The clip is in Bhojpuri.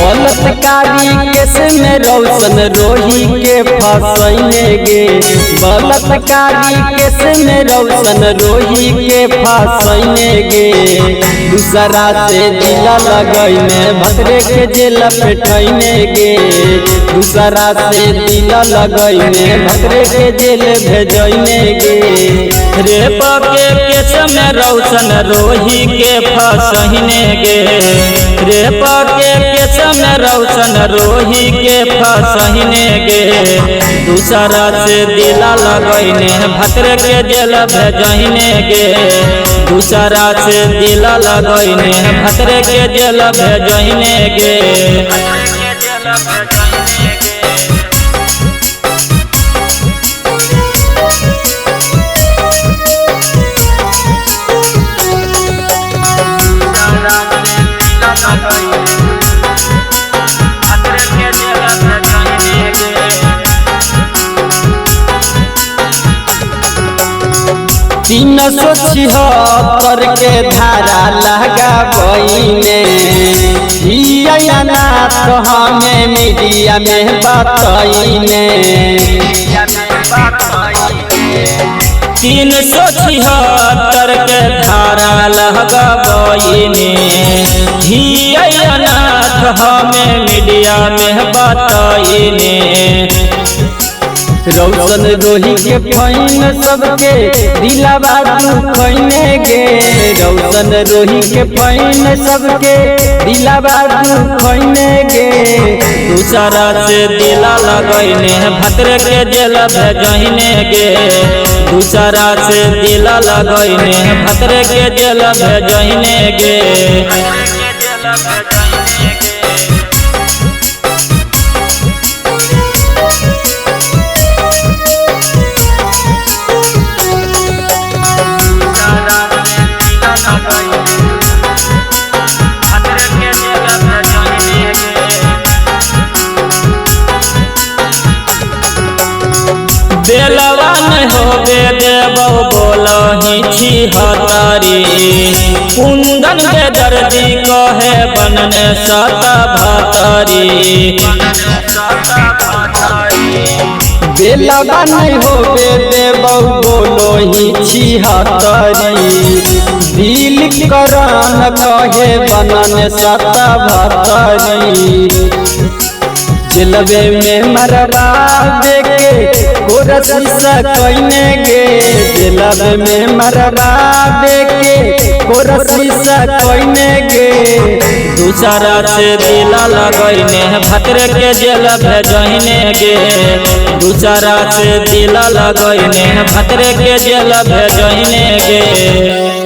बलात्कारी केस में रौशन रोही के फंसैने गे। बलात्कारी केस में रौशन रोही के फंसैने गे। दूसरा से दिल लगैने भद्रे के जेल पेठैने गे। दूसरा से दिल लगैने भद्रे के जेल भेजैने गे। रेप के केस में रौशन रोही के फंसैने गे। रेप के केस में रौशन रोही के फंसैने गे। दूसरा से दिल लगैने भद्रे के जेल भेजैने गे। दूसरा से दिल लगैने भद्रे के जेल भेजैने गे। तीन सौ छिहत्तर के धारा लगाबैने तो हमें मीडिया में बताइने। 376 के धारा लगाबैने हमें मीडिया में बताइने। रौशन रोही के फैन सबके दिलवा दुखैने गे। रौशन रोही के फैन सबके दिलवा दुखैने गे। दूसरा से दिल लगैने भद्रे के जेल भेजैने गे। दूसरा से दिल लगैने भद्रे के जेल भेजैने गे। बेलवा नहीं होबे देबो बोलही छिहत्तरी। कुंदन के दर्दी कहे बनने सता भतरी। बेलवा नहीं होबे देबो बोलही छिहत्तरी। दिल करन कहे बनने सता भतरी। जेलवे में मरवा देके कोशिश कैने गे। जेलवे में मरवा देके कोशिश कैने गे। दूसरा से दिल लगैने भद्रे के जेल भेजैने गे। दूसरा से दिल लगैने भद्रे के जेल भेजैने गे।